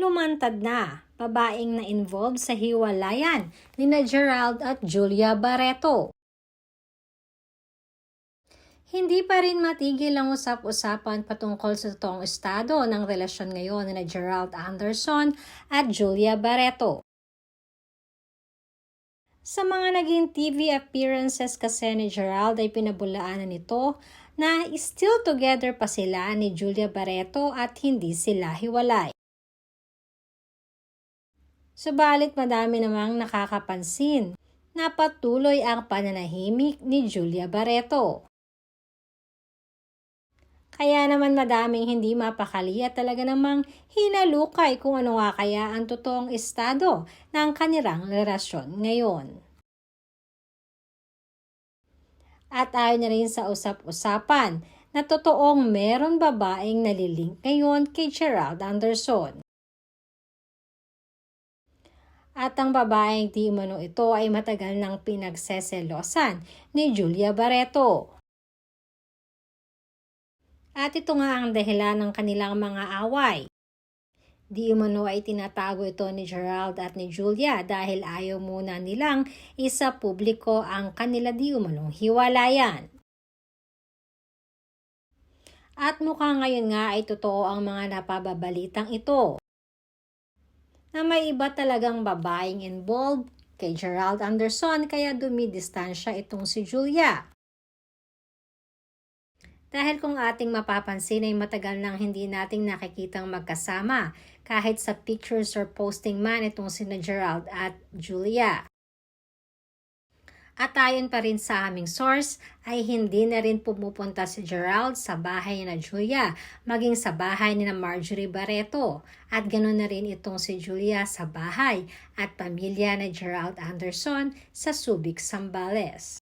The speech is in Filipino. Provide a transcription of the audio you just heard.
Lumantad na, babaeng na involved sa hiwalayan nina Gerald at Julia Barreto. Hindi pa rin matigil ang usap-usapan patungkol sa totoong estado ng relasyon ngayon nina Gerald Anderson at Julia Barreto. Sa mga naging TV appearances kasi ni Gerald ay pinabulaanan nito na still together pa sila ni Julia Barreto at hindi sila hiwalay. Subalit madami namang nakakapansin na patuloy ang pananahimik ni Julia Barreto. Kaya naman madaming hindi mapakali at talaga namang hinalukay kung ano nga kaya ang totoong estado ng kanilang relasyon ngayon. At ayon na rin sa usap-usapan na totoong meron babaeng nalilink ngayon kay Gerald Anderson. At ang babaeng di umano ito ay matagal nang pinagseselosan ni Julia Barreto. At ito nga ang dahilan ng kanilang mga away. Di umano ay tinatago ito ni Gerald at ni Julia dahil ayaw muna nilang isa publiko ang kanila di umanong hiwalayan. At mukhang ngayon nga ay totoo ang mga napababalitang ito, na may iba talagang babaeng involved kay Gerald Anderson kaya dumidistansya itong si Julia. Dahil kung ating mapapansin ay matagal nang hindi nating nakikitang magkasama kahit sa pictures or posting man itong sina Gerald at Julia. At ayon pa rin sa aming source ay hindi na rin pumupunta si Gerald sa bahay ni Julia maging sa bahay ni Marjorie Barreto at ganoon na rin itong si Julia sa bahay at pamilya ni Gerald Anderson sa Subic, Zambales.